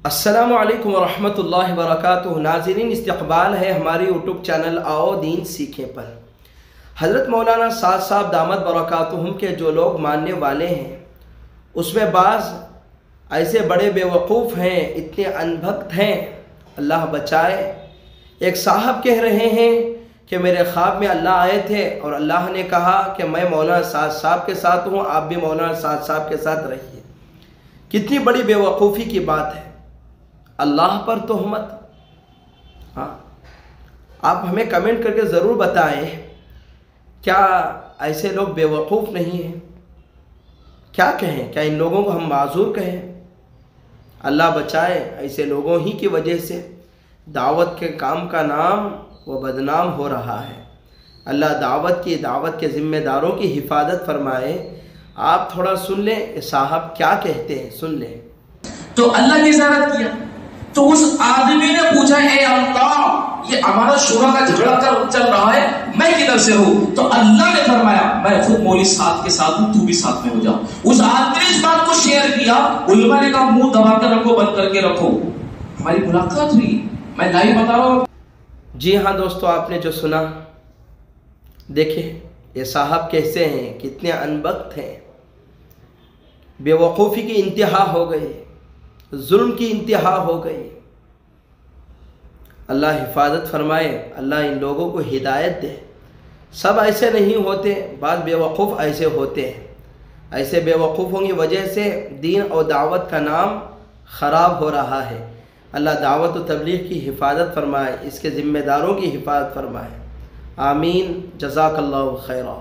अस्सलामु अलैकुम वरहमतुल्लाहि वबरकातुहू। नाज़रीन, इस्तक़बाल है हमारी यूट्यूब चैनल आओ दीन सीखें पर। हज़रत मौलाना साद साहब दामत बरकातुहुम के जो लोग मानने वाले हैं उसमें बाज़ ऐसे बड़े बेवकूफ़ हैं, इतने अनभक्त हैं, अल्लाह बचाए। एक साहब कह रहे हैं कि मेरे ख्वाब में अल्लाह आए थे और अल्लाह ने कहा कि मैं मौलाना साद साहब के साथ हूँ, आप भी मौलाना साद साहब के साथ रहिए। कितनी बड़ी बेवकूफ़ी की बात है। अल्लाह पर तोहमत। हाँ, आप हमें कमेंट करके ज़रूर बताएं, क्या ऐसे लोग बेवकूफ़ नहीं हैं? क्या कहें, क्या इन लोगों को हम माजूर कहें? अल्लाह बचाए, ऐसे लोगों ही की वजह से दावत के काम का नाम वो बदनाम हो रहा है। अल्लाह दावत के ज़िम्मेदारों की हिफाजत फरमाए। आप थोड़ा सुन लें साहब क्या कहते हैं, सुन लें। तो अल्लाह की ज़ियारत किया तो उस आदमी ने पूछा, ए अल्लाह, ये हमारा शूरा का झगड़ा चल रहा है, मैं किधर से हूं? तो अल्लाह ने फरमाया, मैं खुद मौली साथ के साथ हूं, तू भी साथ में हो जा। उस आदमी ने इस बात को शेयर किया। उलमा ने कहा मुंह दबा कर रखो, बंद करके रखो। हमारी मुलाकात हुई, मैं लाइव बता रहा हूं। जी हाँ दोस्तों, आपने जो सुना, देखिए ये साहब कैसे हैं, कितने अनबख्त हैं। बेवकूफ़ी की इंतहा हो गई, जुल्म की इंतहा हो गई। अल्लाह हिफाजत फरमाए, अल्लाह इन लोगों को हिदायत दे। सब ऐसे नहीं होते, बाद बेवकूफ़ ऐसे होते हैं। ऐसे बेवकूफ़ों की वजह से दीन और दावत का नाम ख़राब हो रहा है। अल्लाह दावत और तबलीग की हिफाजत फरमाए, इसके ज़िम्मेदारों की हिफाजत फरमाए। आमीन। जज़ाकल्लाहु खैरा।